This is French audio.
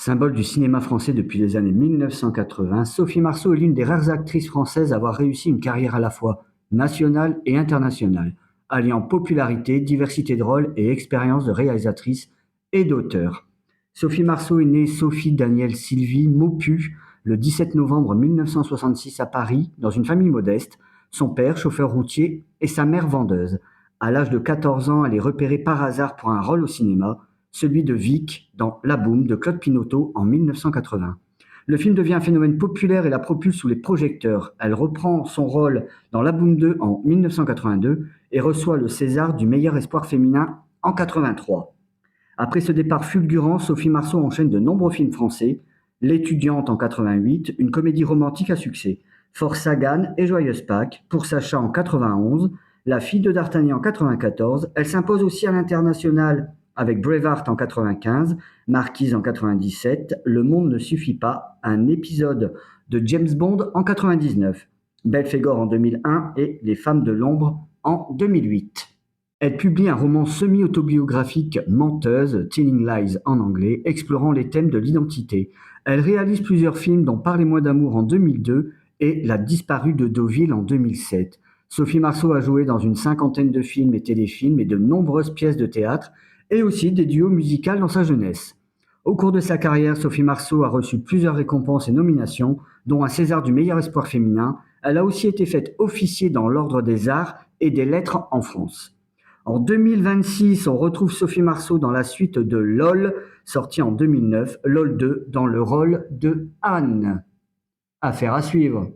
Symbole du cinéma français depuis les années 1980, Sophie Marceau est l'une des rares actrices françaises à avoir réussi une carrière à la fois nationale et internationale, alliant popularité, diversité de rôles et expérience de réalisatrice et d'auteur. Sophie Marceau est née Sophie Danielle Sylvie Maupu le 17 novembre 1966 à Paris, dans une famille modeste, son père chauffeur routier et sa mère vendeuse. À l'âge de 14 ans, elle est repérée par hasard pour un rôle au cinéma, celui de Vic dans La Boum de Claude Pinoteau en 1980. Le film devient un phénomène populaire et la propulse sous les projecteurs. Elle reprend son rôle dans La Boum 2 en 1982 et reçoit le César du meilleur espoir féminin en 83. Après ce départ fulgurant, Sophie Marceau enchaîne de nombreux films français, L'étudiante en 88, une comédie romantique à succès, Fort Sagan et Joyeuse Pâques, Pour Sacha en 91, La fille de D'Artagnan en 94. Elle s'impose aussi à l'international avec Braveheart en 95, Marquise en 97, Le monde ne suffit pas, un épisode de James Bond en 99, Belphégor en 2001 et Les femmes de l'ombre en 2008. Elle publie un roman semi-autobiographique Menteuse, Telling Lies en anglais, explorant les thèmes de l'identité. Elle réalise plusieurs films dont Parlez-moi d'amour en 2002 et La disparue de Deauville en 2007. Sophie Marceau a joué dans une cinquantaine de films et téléfilms et de nombreuses pièces de théâtre et aussi des duos musicaux dans sa jeunesse. Au cours de sa carrière, Sophie Marceau a reçu plusieurs récompenses et nominations, dont un César du meilleur espoir féminin. Elle a aussi été faite officier dans l'Ordre des Arts et des Lettres en France. En 2026, on retrouve Sophie Marceau dans la suite de LOL, sorti en 2009, LOL 2, dans le rôle de Anne. Affaire à suivre.